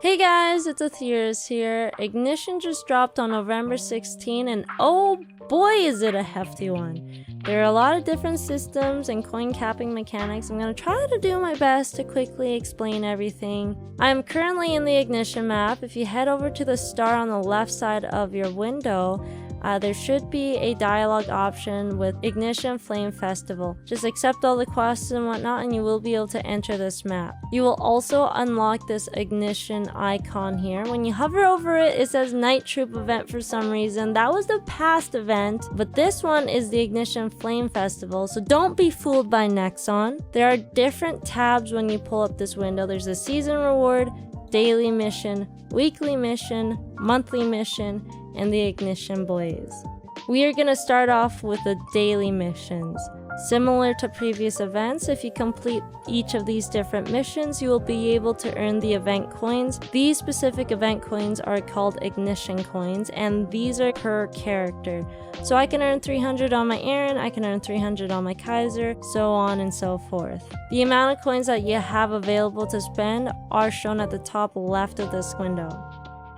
Hey guys, it's Atheris here. Ignition just dropped on November 16 and oh boy is it a hefty one. There are a lot of different systems and coin capping mechanics. I'm going to try to do my best to quickly explain everything. I'm currently in the Ignition map. If you head over to the star on the left side of your window, there should be a dialogue option with Ignition Flame Festival. Just accept all the quests and whatnot and you will be able to enter this map. You will also unlock this Ignition icon here. When you hover over it, it says Night Troop event for some reason. That was the past event, but this one is the Ignition Flame Festival, so don't be fooled by Nexon. There are different tabs when you pull up this window. There's a season reward, daily mission, weekly mission, monthly mission, and the Ignition Blaze. We are going to start off with the daily missions. Similar to previous events, if you complete each of these different missions, you will be able to earn the event coins. These specific event coins are called Ignition coins, and these are per character. So I can earn 300 on my Aaron, I can earn 300 on my Kaiser, so on and so forth. The amount of coins that you have available to spend are shown at the top left of this window.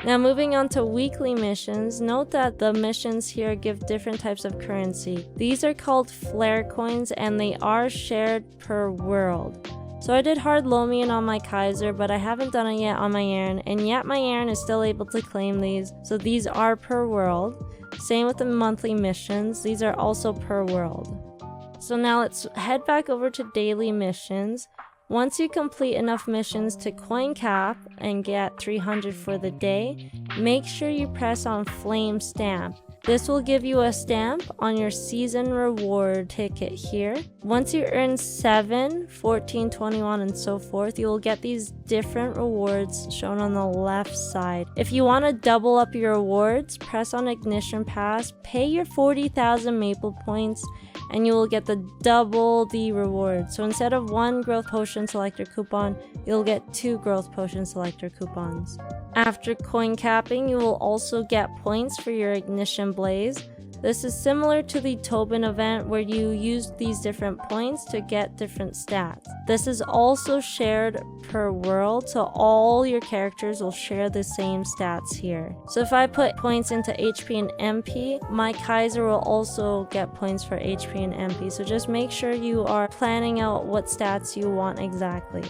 Now moving on to weekly missions, note that the missions here give different types of currency. These are called flare coins and they are shared per world. So I did hard Lomian on my Kaiser, but I haven't done it yet on my Aaron, and yet my Aaron is still able to claim these, so these are per world. Same with the monthly missions, these are also per world. So now let's head back over to daily missions. Once you complete enough missions to coin cap and get 300 for the day, make sure you press on Flame Stamp. This will give you a stamp on your season reward ticket here. Once you earn 7, 14, 21, and so forth, you will get these different rewards shown on the left side. If you want to double up your rewards, press on Ignition Pass, pay your 40,000 Maple points, and you will get the double the reward. So instead of 1 growth potion selector coupon, you'll get 2 growth potion selector coupons. After coin capping, you will also get points for your Ignition Blaze. This is similar to the Tobin event where you use these different points to get different stats. This is also shared per world, so all your characters will share the same stats here. So if I put points into HP and MP, my Kaiser will also get points for HP and MP. So just make sure you are planning out what stats you want exactly.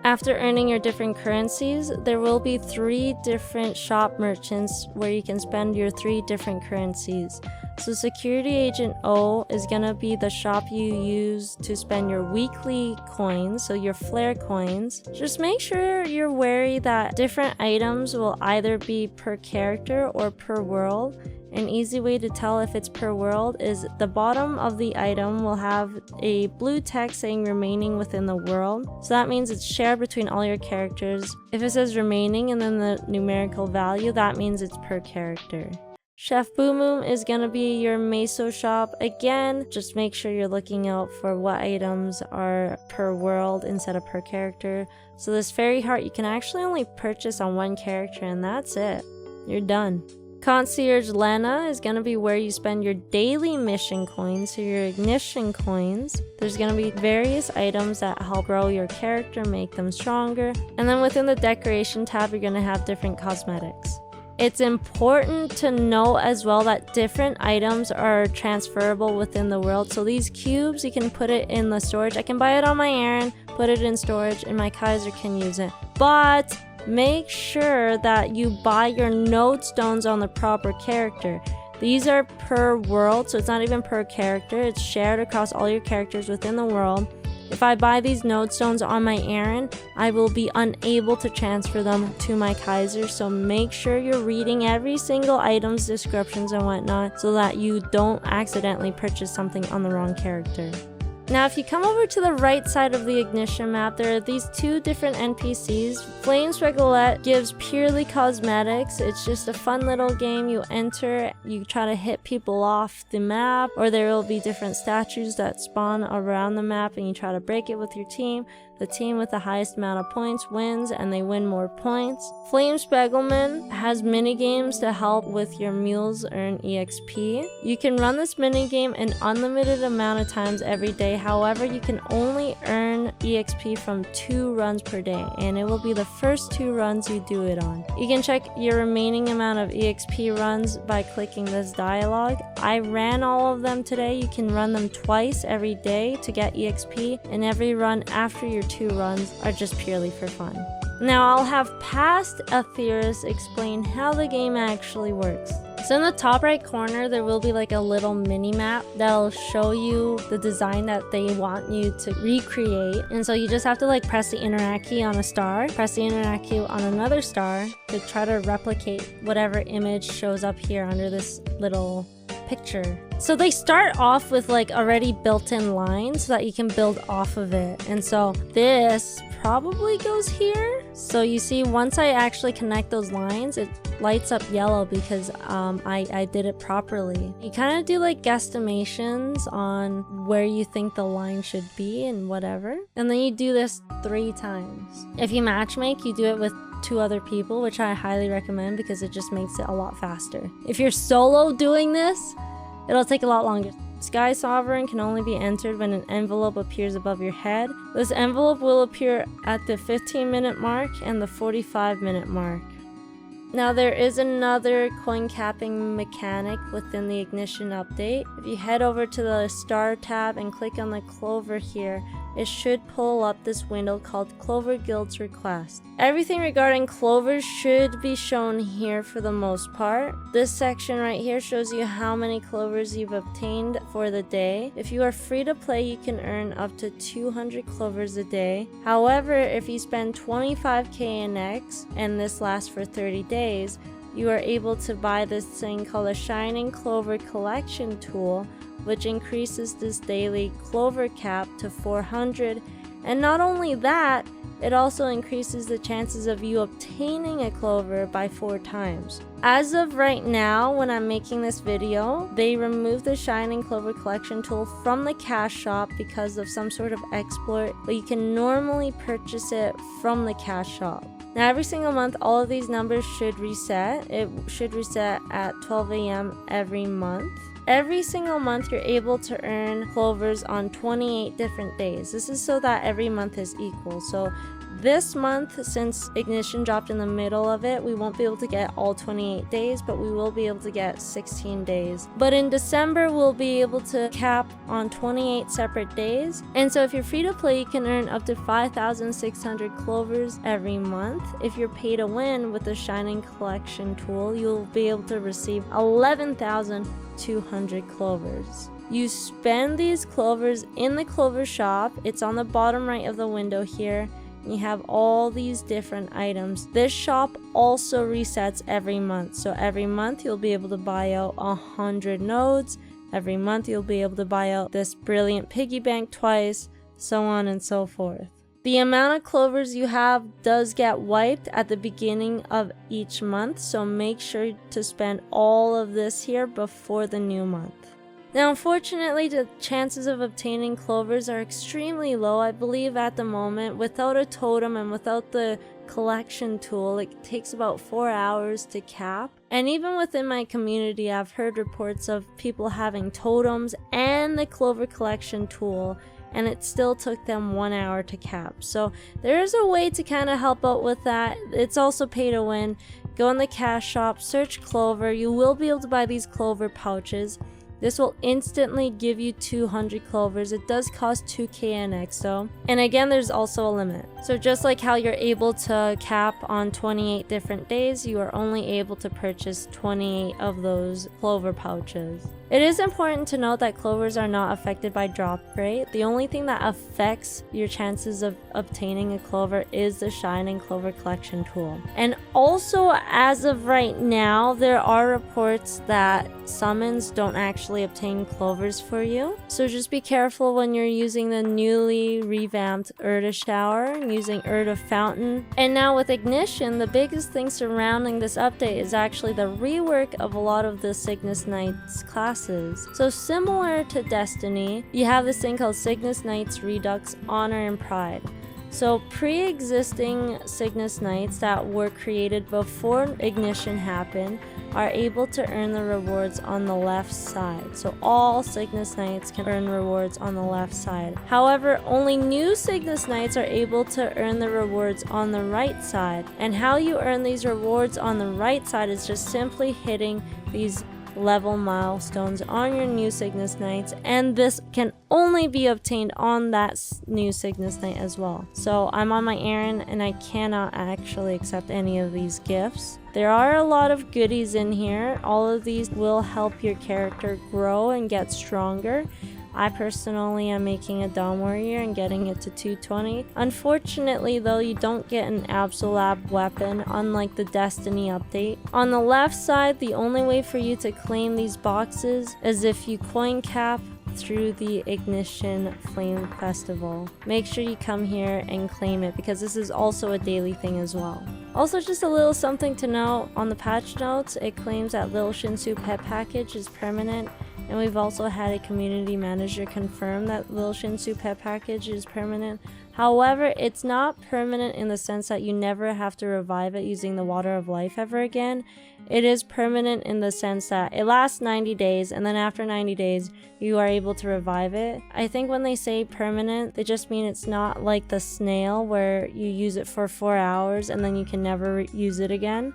After earning your different currencies, there will be 3 different shop merchants where you can spend your 3 different currencies. So Security Agent O is going to be the shop you use to spend your weekly coins, so your flare coins. Just make sure you're wary that different items will either be per character or per world. An easy way to tell if it's per world is the bottom of the item will have a blue text saying remaining within the world. So that means it's shared between all your characters. If it says remaining and then the numerical value, that means it's per character. Chef Boom is going to be your Meso shop. Again, just make sure you're looking out for what items are per world instead of per character. So this fairy heart you can actually only purchase on 1 character and that's it. You're done. Concierge Lena is going to be where you spend your daily mission coins, so your Ignition coins. There's going to be various items that help grow your character, make them stronger. And then within the decoration tab, you're going to have different cosmetics. It's important to know as well that different items are transferable within the world. So these cubes, you can put it in the storage. I can buy it on my Aaron, put it in storage, and my Kaiser can use it. But make sure that you buy your node stones on the proper character. These are per world, so it's not even per character. It's shared across all your characters within the world. If I buy these node stones on my Aaron, I will be unable to transfer them to my Kaiser, so make sure you're reading every single item's descriptions and whatnot so that you don't accidentally purchase something on the wrong character. Now if you come over to the right side of the Ignition map, there are these 2 different NPCs. Flame Specgalette gives purely cosmetics. It's just a fun little game. You enter, you try to hit people off the map, or there will be different statues that spawn around the map and you try to break it with your team. The team with the highest amount of points wins, and they win more points. Flame Spiegelman has minigames to help with your mules earn EXP. You can run this minigame an unlimited amount of times every day. However, you can only earn EXP from 2 runs per day, and it will be the first 2 runs you do it on. You can check your remaining amount of EXP runs by clicking this dialogue. I ran all of them today. You can run them twice every day to get EXP, and every run after your 2 runs are just purely for fun. Now I'll have Past Atheris explain how the game actually works. So in the top right corner, there will be like a little mini map that'll show you the design that they want you to recreate. And so you just have to like press the interact key on a star, press the interact key on another star to try to replicate whatever image shows up here under this little picture. So they start off with like already built-in lines so that you can build off of it. And so this probably goes here. So you see, once I actually connect those lines, it lights up yellow because I did it properly. You kind of do like guesstimations on where you think the line should be and whatever. And then you do this 3 times. If you matchmake, you do it with 2 other people, which I highly recommend because it just makes it a lot faster. If you're solo doing this, it'll take a lot longer. Sky Sovereign can only be entered when an envelope appears above your head. This envelope will appear at the 15-minute mark and the 45-minute mark. Now there is another coin capping mechanic within the Ignition update. If you head over to the Star tab and click on the Clover here, it should pull up this window called Clover Guild's Request. Everything regarding Clovers should be shown here for the most part. This section right here shows you how many Clovers you've obtained for the day. If you are free to play, you can earn up to 200 Clovers a day. However, if you spend 25k in X, and this lasts for 30 days, you are able to buy this thing called a Shining Clover Collection tool, which increases this daily Clover cap to 400. And not only that, it also increases the chances of you obtaining a Clover by 4 times. As of right now, when I'm making this video, they removed the Shining Clover Collection tool from the cash shop because of some sort of exploit, but you can normally purchase it from the cash shop. Now every single month, all of these numbers should reset. It should reset at 12 AM every month. Every single month, you're able to earn Clovers on 28 different days. This is so that every month is equal. So this month, since Ignition dropped in the middle of it, we won't be able to get all 28 days, but we will be able to get 16 days. But in December, we'll be able to cap on 28 separate days. And so if you're free to play, you can earn up to 5,600 Clovers every month. If you're pay to win with the Shining Collection tool, you'll be able to receive 11,200 Clovers. You spend these Clovers in the Clover shop. It's on the bottom right of the window here. You have all these different items. This shop also resets every month. So every month you'll be able to buy out 100 nodes. Every month you'll be able to buy out this brilliant piggy bank twice, so on and so forth. The amount of Clovers you have does get wiped at the beginning of each month, so make sure to spend all of this here before the new month. Now, unfortunately, the chances of obtaining Clovers are extremely low. I believe at the moment, without a totem and without the collection tool, it takes about 4 hours to cap. And even within my community, I've heard reports of people having totems and the Clover collection tool, and it still took them 1 hour to cap. So there is a way to kind of help out with that. It's also pay to win. Go in the cash shop, search Clover. You will be able to buy these Clover pouches. This will instantly give you 200 Clovers. It does cost 2k NX though. And again, there's also a limit. So just like how you're able to cap on 28 different days, you are only able to purchase 28 of those Clover pouches. It is important to note that Clovers are not affected by drop rate. The only thing that affects your chances of obtaining a Clover is the Shining Clover Collection tool. And also, as of right now, there are reports that summons don't actually obtain Clovers for you. So just be careful when you're using the newly revamped Urda Shower, using Urda Fountain. And now with Ignition, the biggest thing surrounding this update is actually the rework of a lot of the Cygnus Knights classes. So similar to Destiny, you have this thing called Cygnus Knights Redux, Honor, and Pride. So pre-existing Cygnus Knights that were created before Ignition happened are able to earn the rewards on the left side. So all Cygnus Knights can earn rewards on the left side. However, only new Cygnus Knights are able to earn the rewards on the right side. And how you earn these rewards on the right side is just simply hitting these level milestones on your new Cygnus Knights, and this can only be obtained on that new Cygnus Knight as well. So I'm on my errand and I cannot actually accept any of these gifts. There are a lot of goodies in here. All of these will help your character grow and get stronger. I personally am making a Dawn Warrior and getting it to 220. Unfortunately though, you don't get an Absolab weapon unlike the Destiny update. On the left side, the only way for you to claim these boxes is if you coin cap through the Ignition Flame Festival. Make sure you come here and claim it because this is also a daily thing as well. Also, just a little something to note, on the patch notes it claims that Lil Shinsu pet package is permanent, and we've also had a community manager confirm that Lil Shinsu pet package is permanent. However, it's not permanent in the sense that you never have to revive it using the Water of Life ever again. It is permanent in the sense that it lasts 90 days, and then after 90 days you are able to revive it. I think when they say permanent, they just mean it's not like the snail where you use it for 4 hours and then you can never use it again.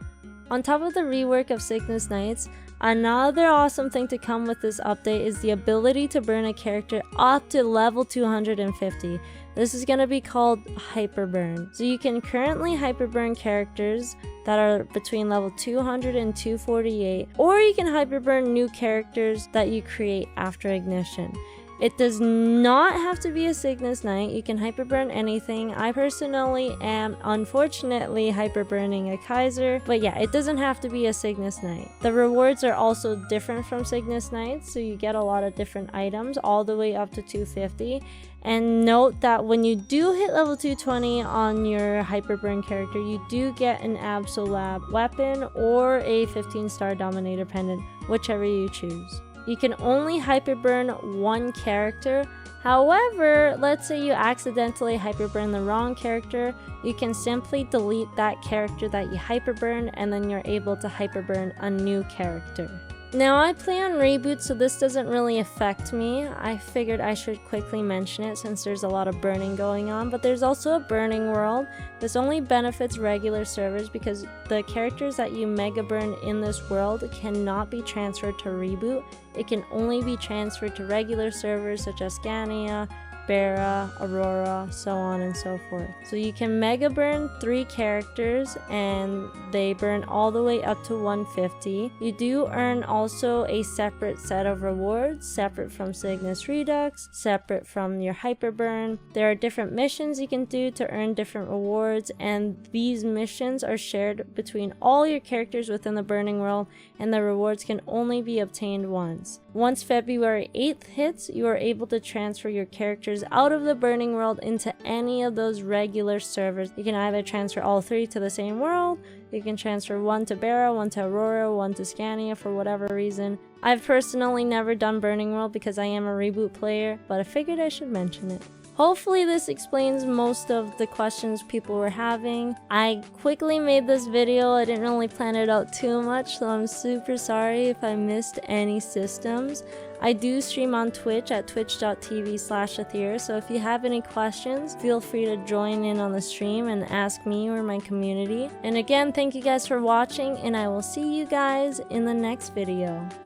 On top of the rework of Cygnus Knights, another awesome thing to come with this update is the ability to burn a character up to level 250. This is going to be called Hyper Burn. So you can currently Hyper Burn characters that are between level 200 and 248, or you can Hyper Burn new characters that you create after Ignition. It does not have to be a Cygnus Knight. You can hyperburn anything. I personally am unfortunately hyperburning a Kaiser, but yeah, it doesn't have to be a Cygnus Knight. The rewards are also different from Cygnus Knights, so you get a lot of different items all the way up to 250. And note that when you do hit level 220 on your hyperburn character, you do get an Absolab weapon or a 15-star Dominator pendant, whichever you choose. You can only hyperburn one character. However, let's say you accidentally hyperburn the wrong character, you can simply delete that character that you hyperburned and then you're able to hyperburn a new character. Now I play on reboot, so this doesn't really affect me. I figured I should quickly mention it since there's a lot of burning going on, but there's also a burning world. This only benefits regular servers because the characters that you mega burn in this world cannot be transferred to reboot. It can only be transferred to regular servers such as Scania, Bera, Aurora, so on and so forth. So you can mega burn 3 characters and they burn all the way up to 150. You do earn also a separate set of rewards, separate from Cygnus Redux, separate from your hyperburn. There are different missions you can do to earn different rewards, and these missions are shared between all your characters within the burning world, and the rewards can only be obtained once. Once February 8th hits, you are able to transfer your characters out of the burning world into any of those regular servers. You can either transfer all 3 to the same world, you can transfer 1 to Bera, 1 to Aurora, 1 to Scania for whatever reason. I've personally never done Burning World because I am a reboot player, but I figured I should mention it. Hopefully this explains most of the questions people were having. I quickly made this video. I didn't really plan it out too much, so I'm super sorry if I missed any systems. I do stream on Twitch at twitch.tv/Aether, so if you have any questions, feel free to join in on the stream and ask me or my community. And again, thank you guys for watching, and I will see you guys in the next video.